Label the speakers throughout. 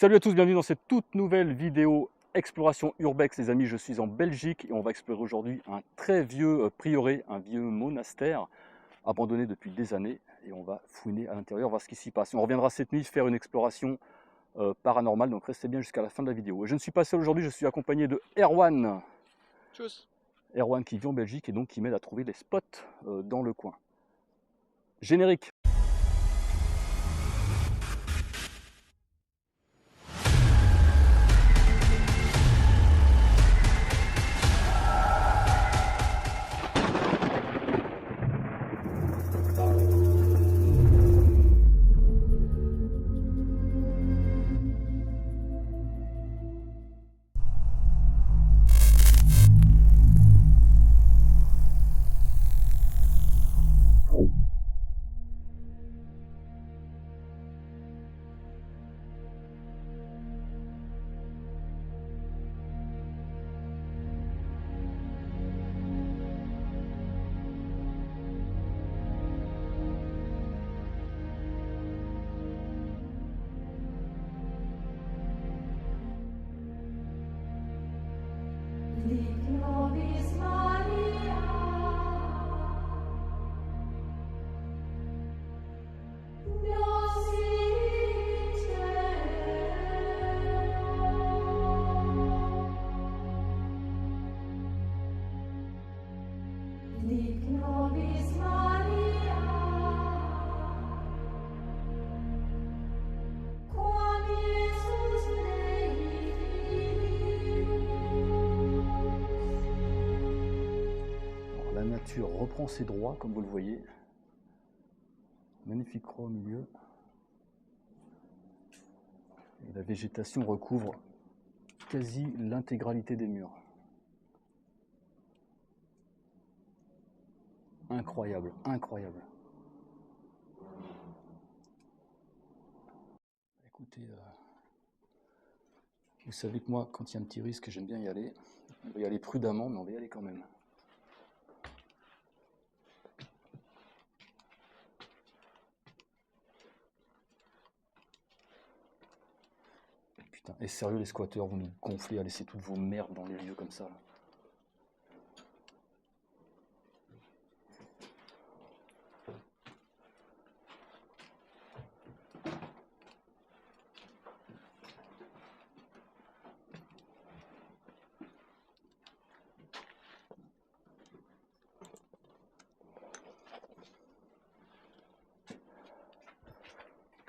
Speaker 1: Salut à tous, bienvenue dans cette toute nouvelle vidéo exploration urbex les amis. Je suis en Belgique et on va explorer aujourd'hui un très vieux prieuré, un vieux monastère abandonné depuis des années, et on va fouiner à l'intérieur, voir ce qui s'y passe. Et on reviendra cette nuit faire une exploration paranormale, donc restez bien jusqu'à la fin de la vidéo. Et je ne suis pas seul aujourd'hui, je suis accompagné de Erwan.
Speaker 2: Tchuss.
Speaker 1: Erwan qui vit en Belgique et donc qui m'aide à trouver les spots dans le coin. Générique. La nature reprend ses droits, comme vous le voyez. Magnifique croix au milieu. Et la végétation recouvre quasi l'intégralité des murs. Incroyable, incroyable. Écoutez, vous savez que moi, quand il y a un petit risque, j'aime bien y aller. On va y aller prudemment, mais on va y aller quand même. Putain, et sérieux les squatteurs, vous nous gonflez à laisser toutes vos merdes dans les lieux comme ça.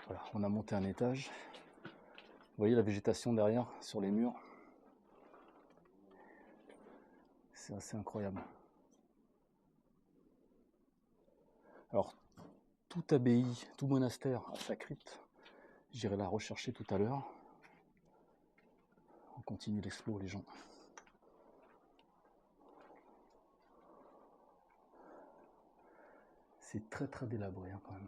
Speaker 1: Voilà, on a monté un étage. Vous voyez la végétation derrière, sur les murs. C'est assez incroyable. Alors, toute abbaye, tout monastère a sa crypte. J'irai la rechercher tout à l'heure. On continue l'explo, les gens. C'est très très délabré hein, quand même.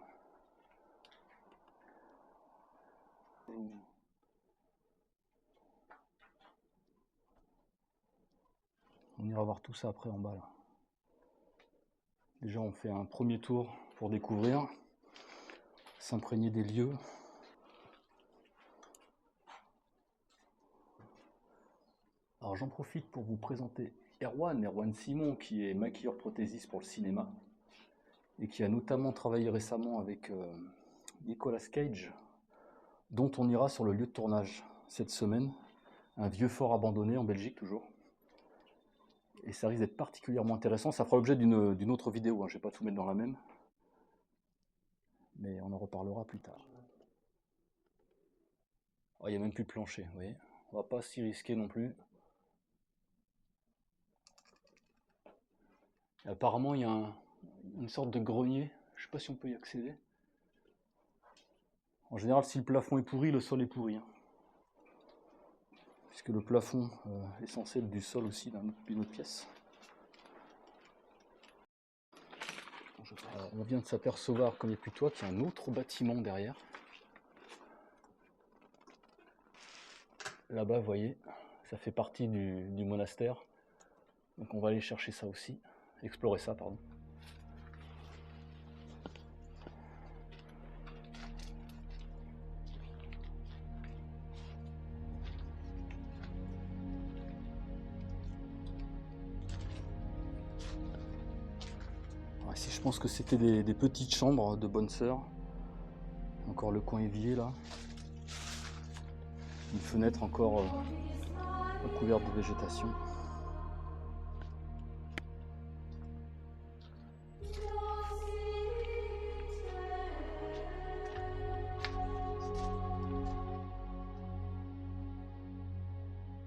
Speaker 1: On ira voir tout ça après en bas là. Déjà on fait un premier tour pour découvrir, s'imprégner des lieux. Alors j'en profite pour vous présenter Erwan Simon, qui est maquilleur prothésiste pour le cinéma et qui a notamment travaillé récemment avec Nicolas Cage, dont on ira sur le lieu de tournage cette semaine, un vieux fort abandonné en Belgique toujours. Et ça risque d'être particulièrement intéressant. Ça fera l'objet d'une autre vidéo, hein. Je ne vais pas tout mettre dans la même. Mais on en reparlera plus tard. Oh, il n'y a même plus de plancher, vous voyez. On va pas s'y risquer non plus. Et apparemment, il y a une sorte de grenier. Je ne sais pas si on peut y accéder. En général, si le plafond est pourri, le sol est pourri. Hein. Puisque le plafond est censé être du sol aussi d'une autre pièce. Alors, on vient de s'apercevoir, comme il n'y a plus de toit, qu'il y a un autre bâtiment derrière. Là-bas, vous voyez, ça fait partie du monastère. Donc on va aller chercher ça aussi, explorer ça, pardon. Ici, je pense que c'était des petites chambres de bonnes sœurs. Encore le coin évier là. Une fenêtre encore recouverte de végétation.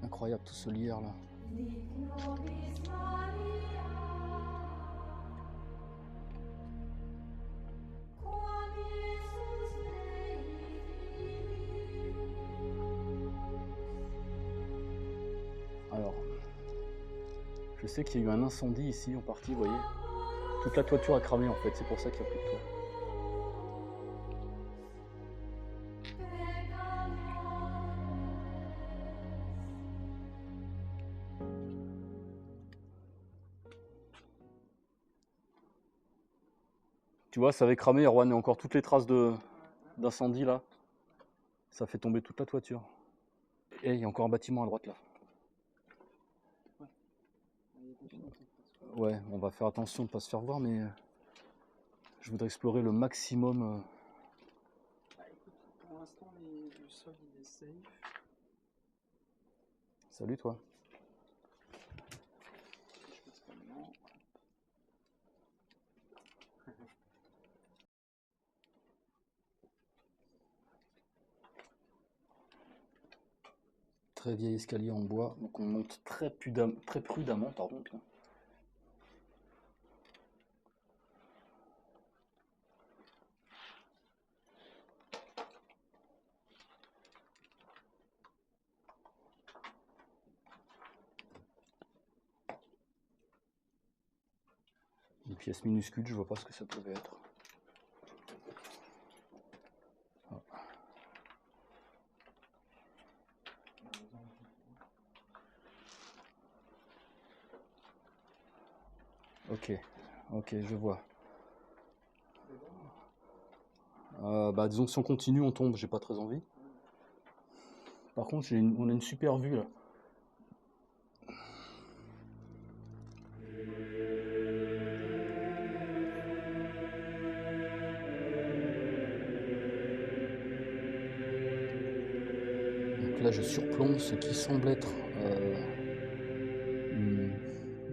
Speaker 1: Incroyable tout ce lierre là. Alors, je sais qu'il y a eu un incendie ici en partie, vous voyez. Toute la toiture a cramé en fait, c'est pour ça qu'il n'y a plus de toit. Tu vois, ça avait cramé, Erwan, et encore toutes les traces d'incendie là. Ça fait tomber toute la toiture. Et il y a encore un bâtiment à droite là. Ouais, on va faire attention de ne pas se faire voir, mais je voudrais explorer le maximum.
Speaker 2: Bah, écoute, pour l'instant, le sol il est safe.
Speaker 1: Salut toi.
Speaker 2: Je passe pas maintenant.
Speaker 1: Très vieil escalier en bois, donc on monte très prudemment, pardon. Une pièce minuscule, je vois pas ce que ça pouvait être. Ah. Ok, je vois. Bah disons que si on continue, on tombe, j'ai pas très envie. Par contre, on a une super vue là. Donc là, je surplombe ce qui semble être une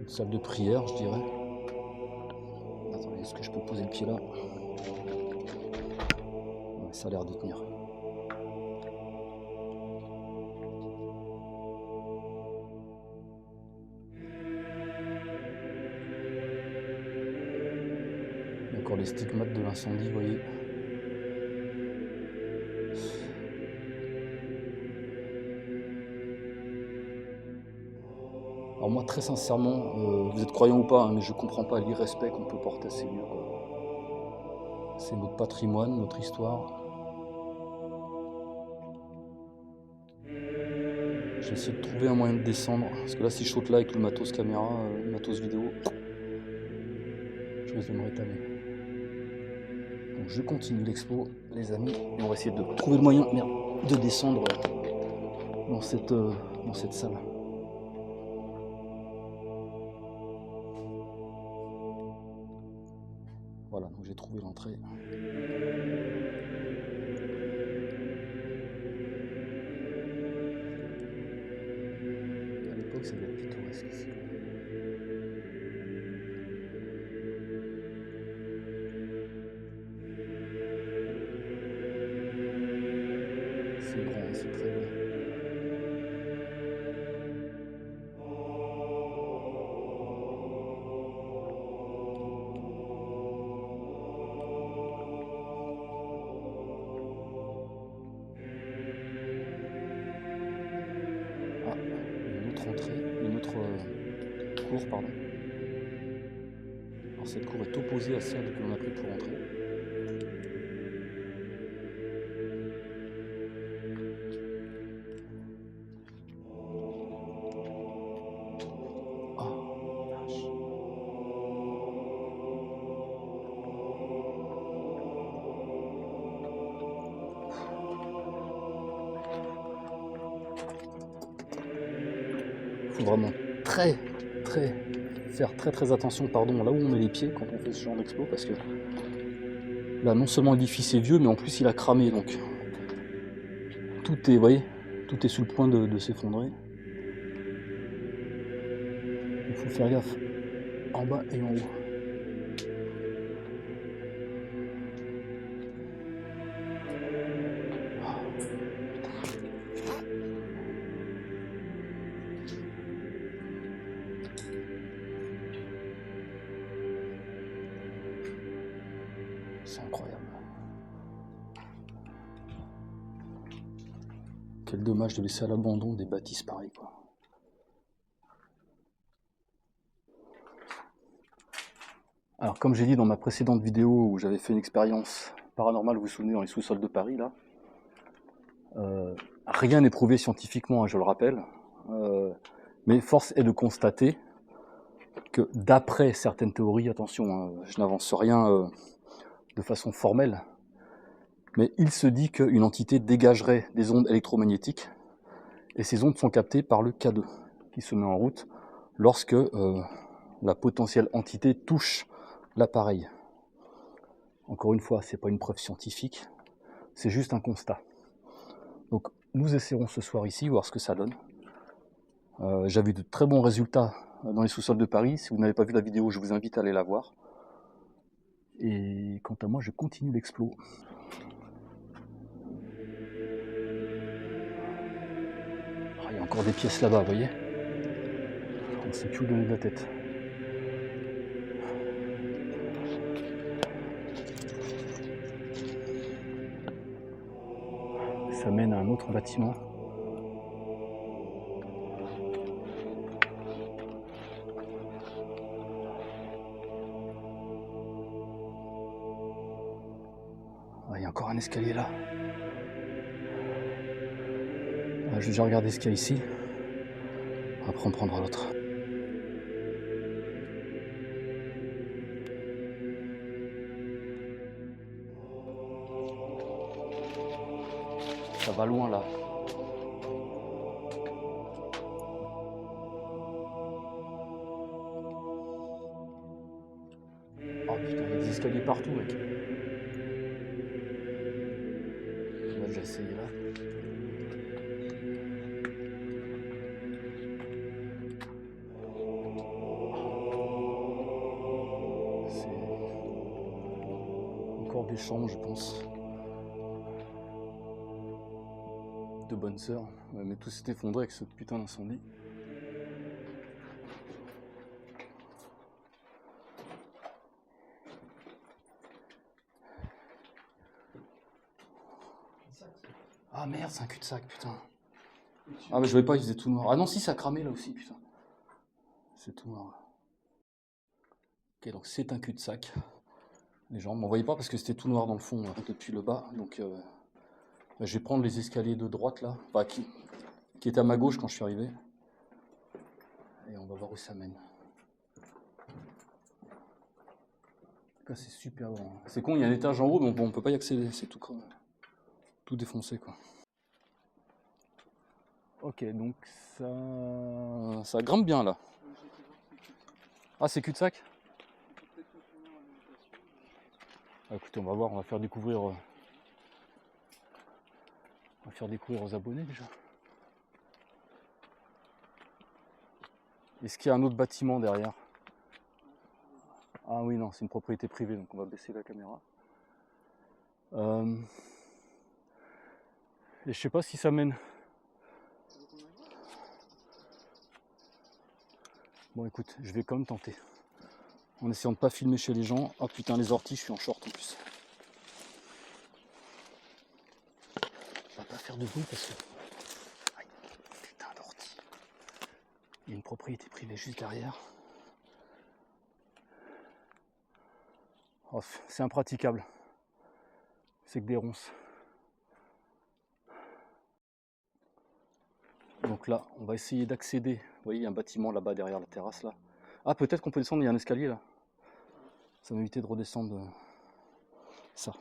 Speaker 1: salle de prière, je dirais. Attendez, est-ce que je peux poser le pied là? Ouais, ça a l'air de tenir. Encore les stigmates de l'incendie, vous voyez. Alors moi, très sincèrement, vous êtes croyant ou pas, hein, mais je comprends pas l'irrespect qu'on peut porter à ces lieux, quoi. C'est notre patrimoine, notre histoire. Je vais essayer de trouver un moyen de descendre, parce que là, si je saute là avec tout le matos caméra, le matos vidéo, je risque de me rétamer. Donc je continue l'expo, les amis, et on va essayer de trouver le moyen, de descendre dans cette salle. Voilà, donc j'ai trouvé l'entrée. À l'époque, ça devait être pittoresque ici. C'est grand, c'est très grand. Ah, une autre entrée, une autre cour, pardon. Alors cette cour est opposée à celle que l'on a pris pour entrer. Ah, vache. Faut vraiment très faire très attention pardon, là où on met les pieds quand on fait ce genre d'explo, parce que là non seulement l'édifice est vieux, mais en plus il a cramé, donc tout est, vous voyez, tout est sur le point de s'effondrer. Il faut faire gaffe en bas et en haut. C'est incroyable. Quel dommage de laisser à l'abandon des bâtisses pareilles, quoi. Alors comme j'ai dit dans ma précédente vidéo où j'avais fait une expérience paranormale, vous vous souvenez, dans les sous-sols de Paris, là, rien n'est prouvé scientifiquement, hein, je le rappelle, mais force est de constater que d'après certaines théories, attention, hein, je n'avance rien de façon formelle, mais il se dit qu'une entité dégagerait des ondes électromagnétiques, et ces ondes sont captées par le K2, qui se met en route lorsque la potentielle entité touche l'appareil. Encore une fois, ce n'est pas une preuve scientifique, c'est juste un constat. Donc nous essaierons ce soir ici, voir ce que ça donne. J'avais de très bons résultats dans les sous-sols de Paris. Si vous n'avez pas vu la vidéo, je vous invite à aller la voir. Et quant à moi, je continue l'explo. Ah, il y a encore des pièces là-bas, vous voyez. On ne sait plus où donner de la tête. Ça mène à un autre bâtiment. Ah, il y a encore un escalier là. Ah, je vais déjà regarder ce qu'il y a ici. Après on prendra l'autre. Ça va loin là. Oh putain, il y a des escaliers partout, mec. On va déjà essayer là. C'est encore des chambres, je pense. De bonnes sœurs. Ouais, mais tout s'est effondré avec ce putain d'incendie. Ah merde, c'est un cul-de-sac, putain. Ah mais je voyais pas, il faisait tout noir. Ah non, si, ça a cramé là aussi, putain. C'est tout noir. Ok, donc c'est un cul-de-sac. Les gens ne m'en voyaient pas parce que c'était tout noir dans le fond, depuis le bas. Donc je vais prendre les escaliers de droite là, enfin, qui étaient à ma gauche quand je suis arrivé. Et on va voir où ça mène. En tout cas, c'est super grand. C'est con, il y a un étage en haut, mais on peut pas y accéder. C'est tout défoncé, quoi. Ok, donc ça grimpe bien là. Ah, c'est cul-de-sac? Ah, écoutez, on va voir, on va faire découvrir aux abonnés déjà. Est-ce qu'il y a un autre bâtiment derrière? Ah oui, non, c'est une propriété privée, donc on va baisser la caméra. Et je sais pas si ça mène. Bon écoute, je vais quand même tenter. En essayant de pas filmer chez les gens. Oh putain, les orties, je suis en short en plus. Je vais pas faire de bruit parce que... Aïe, putain d'orties. Il y a une propriété privée juste derrière. Oh, c'est impraticable. C'est que des ronces. Donc là, on va essayer d'accéder. Vous voyez, il y a un bâtiment là-bas derrière la terrasse là. Ah, peut-être qu'on peut descendre, il y a un escalier là. Ça m'évitait de redescendre ça.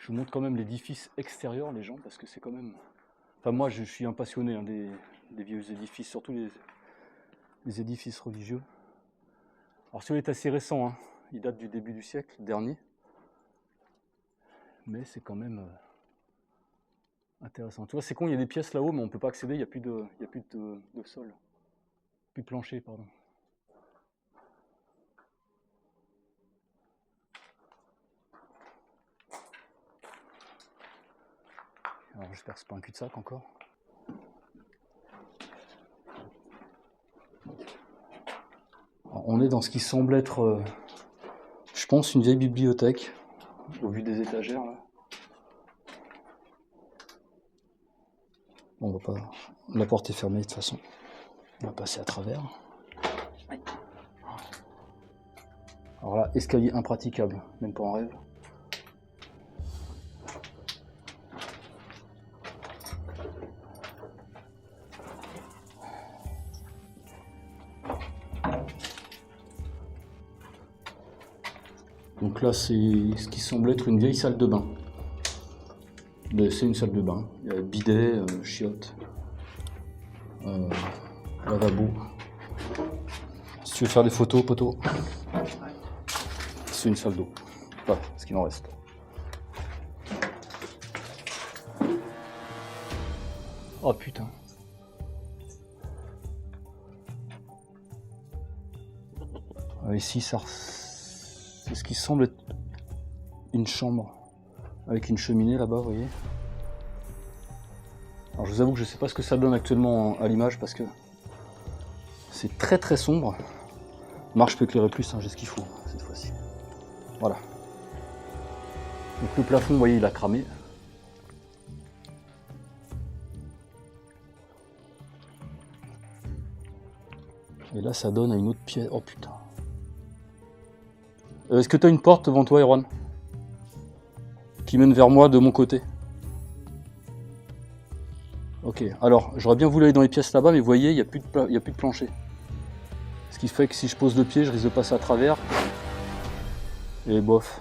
Speaker 1: Je vous montre quand même l'édifice extérieur, les gens, parce que c'est quand même... Enfin, moi, je suis un passionné hein, des vieux édifices, surtout les édifices religieux. Alors, celui-là est assez récent, hein. Il date du début du siècle dernier. Mais c'est quand même intéressant. Tu vois, c'est con, il y a des pièces là-haut, mais on ne peut pas accéder, il n'y a plus de sol. Plus de plancher, pardon. Alors, j'espère que c'est pas un cul-de-sac encore. Alors, on est dans ce qui semble être, je pense, une vieille bibliothèque, au vu des étagères, là. Bon, on va pas... La porte est fermée, de toute façon. On va passer à travers. Alors là, escalier impraticable, même pas en rêve. Donc là, c'est ce qui semble être une vieille salle de bain. C'est une salle de bain. Il y a bidet, chiottes, lavabo. Si tu veux faire des photos, poteau, c'est une salle d'eau. Enfin, ce qu'il en reste. Oh putain. Ici, c'est ce qui semble être une chambre avec une cheminée là-bas, vous voyez. Alors je vous avoue que je ne sais pas ce que ça donne actuellement à l'image parce que c'est très très sombre. Marc, je peux éclairer plus, hein, j'ai ce qu'il faut cette fois-ci. Voilà. Donc le plafond, vous voyez, il a cramé. Et là, ça donne à une autre pièce. Oh putain. Est-ce que tu as une porte devant toi, Erwan, qui mène vers moi de mon côté? Ok, alors j'aurais bien voulu aller dans les pièces là-bas, mais vous voyez, il n'y a plus de plancher. Ce qui fait que si je pose le pied, je risque de passer à travers. Et bof.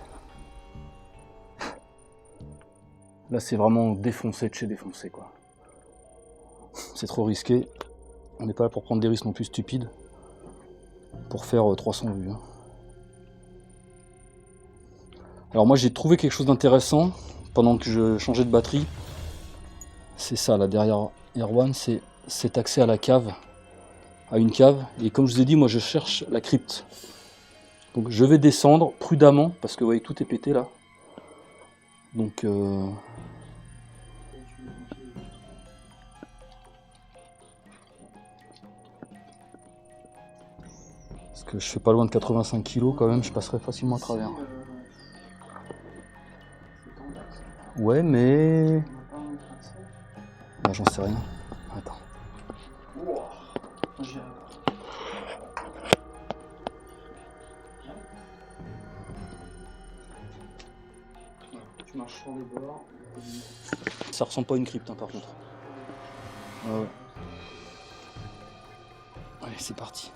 Speaker 1: Là, c'est vraiment défoncé de chez défoncé, quoi. C'est trop risqué. On n'est pas là pour prendre des risques non plus stupides. Pour faire 300 vues. Hein. Alors moi, j'ai trouvé quelque chose d'intéressant pendant que je changeais de batterie. C'est ça, là, derrière Erwan, c'est cet accès à la cave. À une cave. Et comme je vous ai dit, moi, je cherche la crypte. Donc je vais descendre prudemment, parce que vous voyez, tout est pété, là. Donc... Parce que je fais pas loin de 85 kg quand même, je passerai facilement à travers. Ouais, mais... Bon, j'en sais rien. Attends.
Speaker 2: Tu marches sur les bords.
Speaker 1: Ça ressemble pas à une crypte, hein, par contre. Ouais. Allez, c'est parti.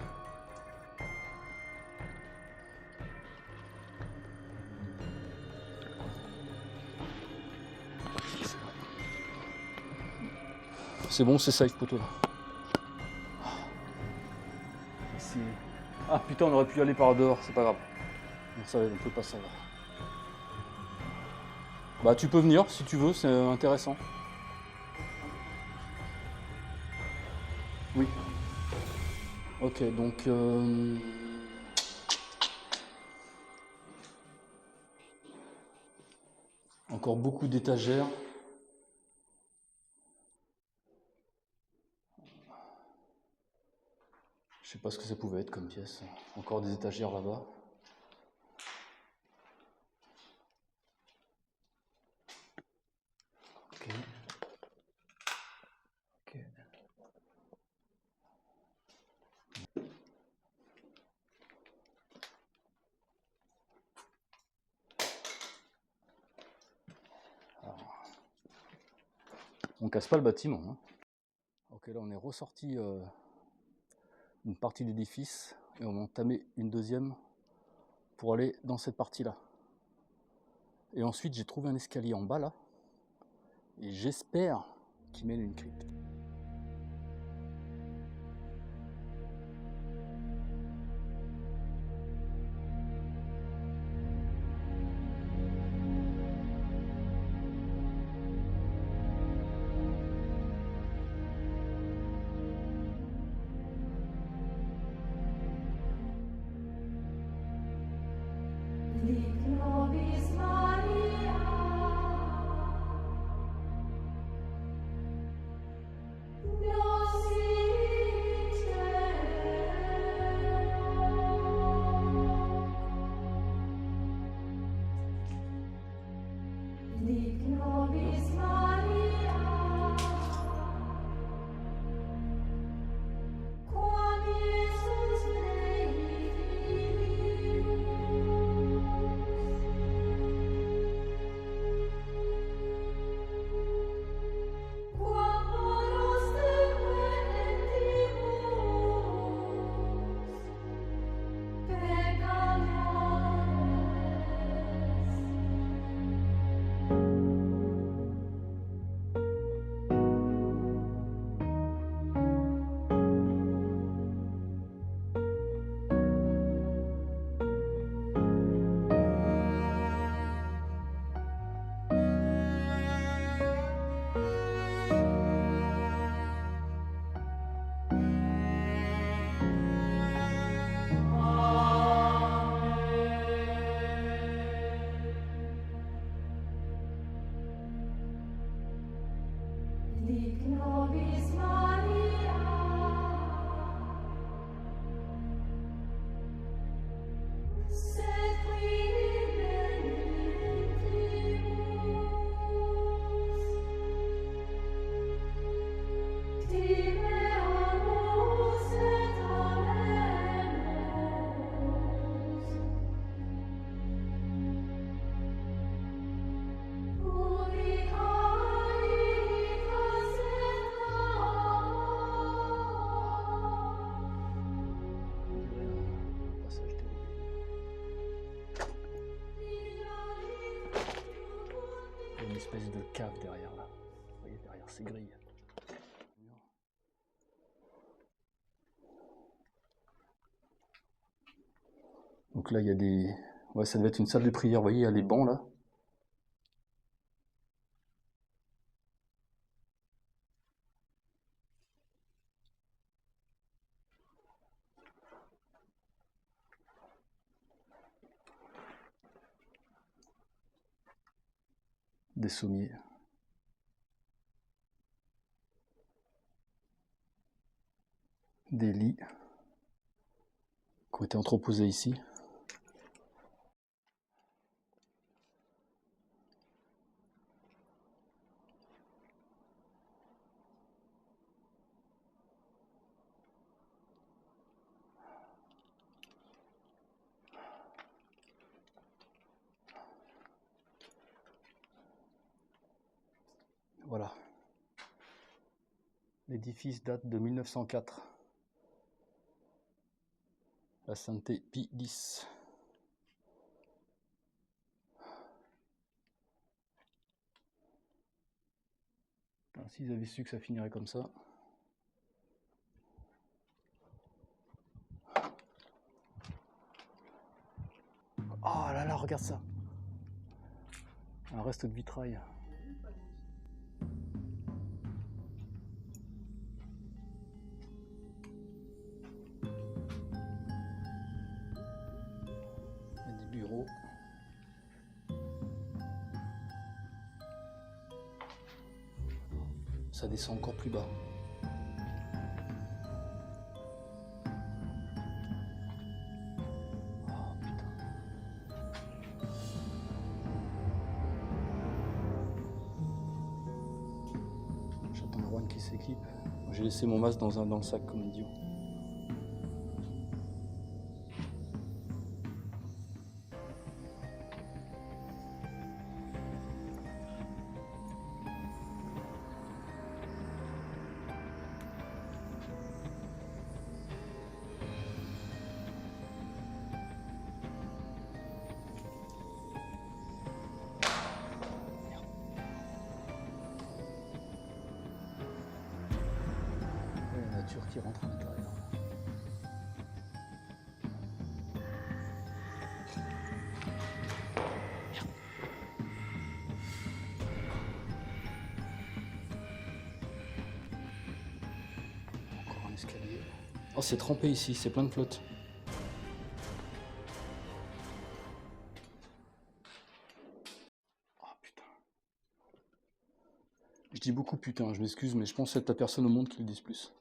Speaker 1: C'est bon, c'est safe, poteau. Ah putain, on aurait pu y aller par dehors, c'est pas grave. On peut pas savoir. Bah tu peux venir si tu veux, c'est intéressant. Oui. Ok, donc... Encore beaucoup d'étagères. Je sais pas ce que ça pouvait être comme pièce. Encore des étagères là-bas. Ok. Ok. Alors, on casse pas le bâtiment. Hein. Ok, là on est ressorti une partie de l'édifice et on va entamer une deuxième pour aller dans cette partie-là. Et ensuite, j'ai trouvé un escalier en bas là. Et j'espère qu'il mène à une crypte. Une espèce de cave derrière là. Vous voyez derrière ces grilles. Donc là il y a des... Ouais, ça devait être une salle de prière, vous voyez, il y a les bancs là. Des sommiers. Des lits qui ont été entreposés ici. Voilà. L'édifice date de 1904. La sainteté Pie X. S'ils avaient su que ça finirait comme ça. Oh là là, regarde ça. Un reste de vitrail. Il y a des bureaux. Ça descend encore plus bas. Oh putain. J'attends Erwan qui s'équipe. J'ai laissé mon masque dans le sac comme un idiot. voiture qui rentre à l'intérieur. Encore un escalier. Oh, c'est trempé ici, c'est plein de flotte. Oh putain. Je dis beaucoup putain, je m'excuse, mais je pense être la personne au monde qui le dise plus.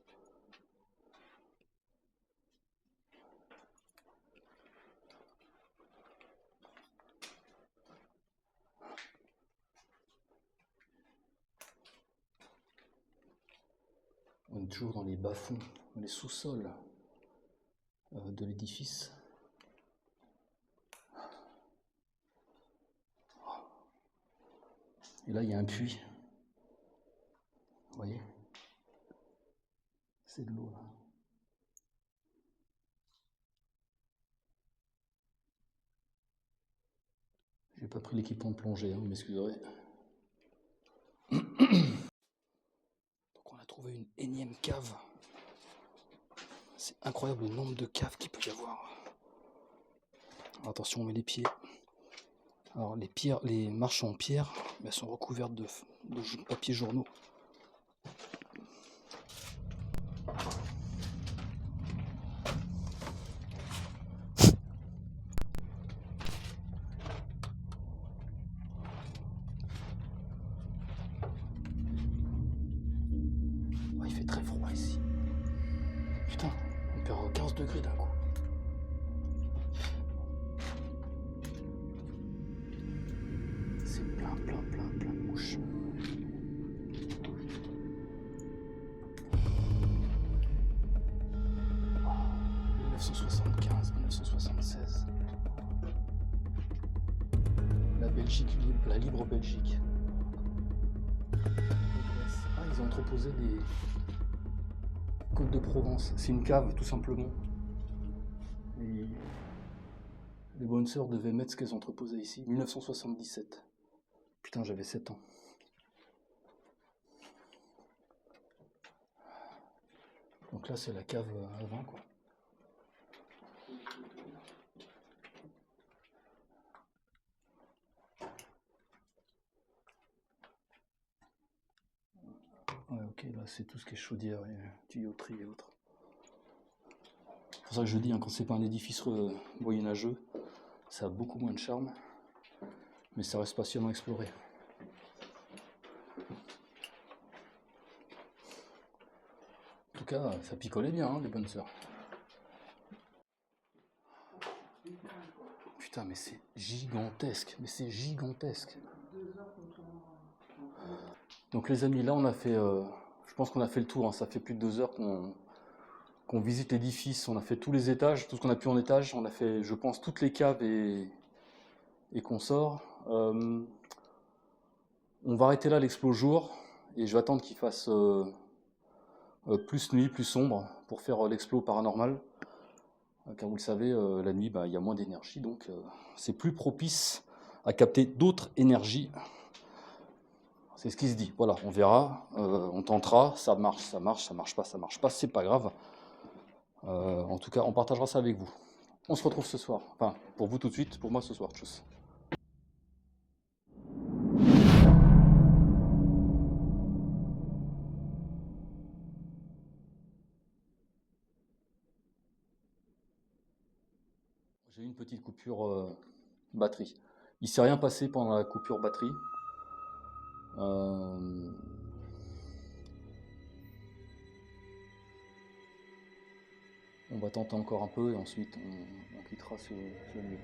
Speaker 1: On est toujours dans les bas-fonds, dans les sous-sols de l'édifice. Et là, il y a un puits. Vous voyez? C'est de l'eau là. J'ai pas pris l'équipement de plongée, hein, vous m'excuserez. Donc on a trouvé une énième cave. C'est incroyable le nombre de caves qu'il peut y avoir. Alors, attention, on met les pieds. Alors les marches en pierre, elles sont recouvertes de papier journaux. Oh, il fait très froid ici. Putain, on perd 15 degrés d'un coup. C'est plein de mouches. Oh, 1975, 1976. La Belgique, la libre Belgique. Ah, ils ont entreposé des côtes de Provence. C'est une cave, tout simplement. Et les bonnes sœurs devaient mettre ce qu'elles entreposaient ici. 1977. Putain, j'avais 7 ans. Donc là, c'est la cave à vin, quoi. Ouais, ok, là, c'est tout ce qui est chaudière et tuyauterie et autres. C'est pour ça que je dis, hein, quand c'est pas un édifice moyenâgeux, ça a beaucoup moins de charme, mais ça reste passionnant à explorer. En tout cas, ça picolait bien, hein, les bonnes sœurs. Putain, mais c'est gigantesque, Donc les amis, là on a fait, je pense qu'on a fait le tour, hein, ça fait plus de 2 heures qu'on visite l'édifice, on a fait tous les étages, tout ce qu'on a pu en étage, on a fait, je pense, toutes les caves et qu'on sort. On va arrêter là l'explo jour, et je vais attendre qu'il fasse plus nuit, plus sombre, pour faire l'explo paranormal. Car vous le savez, la nuit, il y a moins d'énergie, donc c'est plus propice à capter d'autres énergies. C'est ce qui se dit. Voilà, on verra, on tentera, ça marche pas, c'est pas grave. En tout cas, on partagera ça avec vous. On se retrouve ce soir. Enfin, pour vous tout de suite, pour moi ce soir. Tchuss. J'ai eu une petite coupure batterie. Il s'est rien passé pendant la coupure batterie. On va tenter encore un peu et ensuite on quittera ce lieu.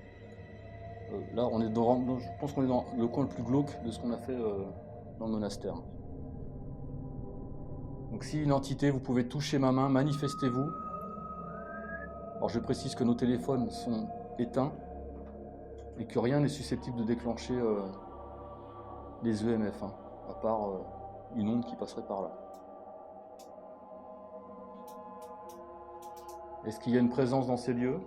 Speaker 1: Là, on est je pense qu'on est dans le coin le plus glauque de ce qu'on a fait dans le monastère. Donc si une entité, vous pouvez toucher ma main, manifestez-vous. Alors je précise que nos téléphones sont éteints et que rien n'est susceptible de déclencher les EMF, hein, à part une onde qui passerait par là. Est-ce qu'il y a une présence dans ces lieux ?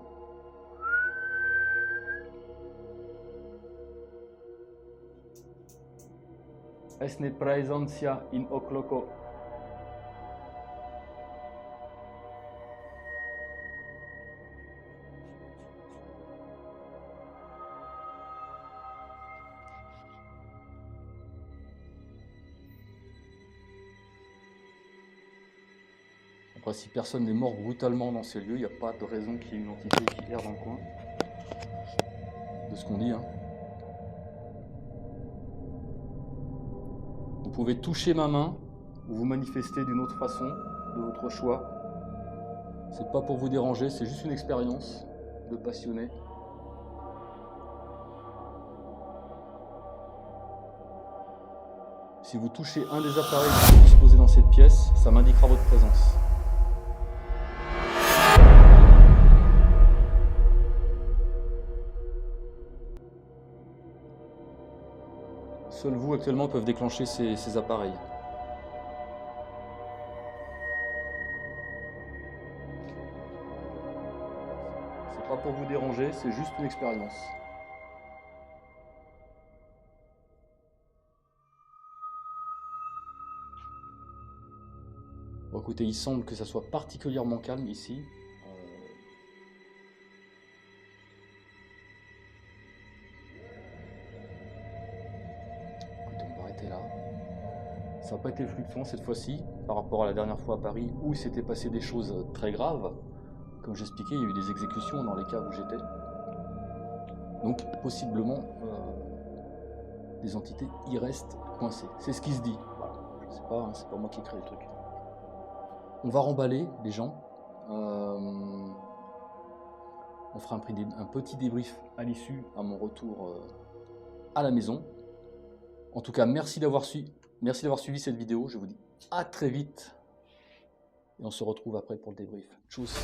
Speaker 1: Est-ce une présence in Okloko ? Après, si personne n'est mort brutalement dans ces lieux, il n'y a pas de raison qu'il y ait une entité qui erre dans le coin. De ce qu'on dit. Hein. Vous pouvez toucher ma main ou vous manifester d'une autre façon, de votre choix. C'est pas pour vous déranger, c'est juste une expérience de passionné. Si vous touchez un des appareils qui sont disposés dans cette pièce, ça m'indiquera votre présence. Seuls vous actuellement peuvent déclencher ces appareils. C'est pas pour vous déranger, c'est juste une expérience. Bon, écoutez, il semble que ça soit particulièrement calme ici. Écoutez, on va arrêter là. Ça n'a pas été fluctuant cette fois-ci, par rapport à la dernière fois à Paris, où il s'était passé des choses très graves. Comme j'expliquais, il y a eu des exécutions dans les cas où j'étais. Donc, possiblement, des entités y restent coincées. C'est ce qui se dit. Voilà. Je ne sais pas, hein, c'est pas moi qui crée le truc. On va remballer les gens. On fera un petit débrief à l'issue, à mon retour à la maison. En tout cas, merci d'avoir suivi cette vidéo. Je vous dis à très vite. Et on se retrouve après pour le débrief. Tchuss.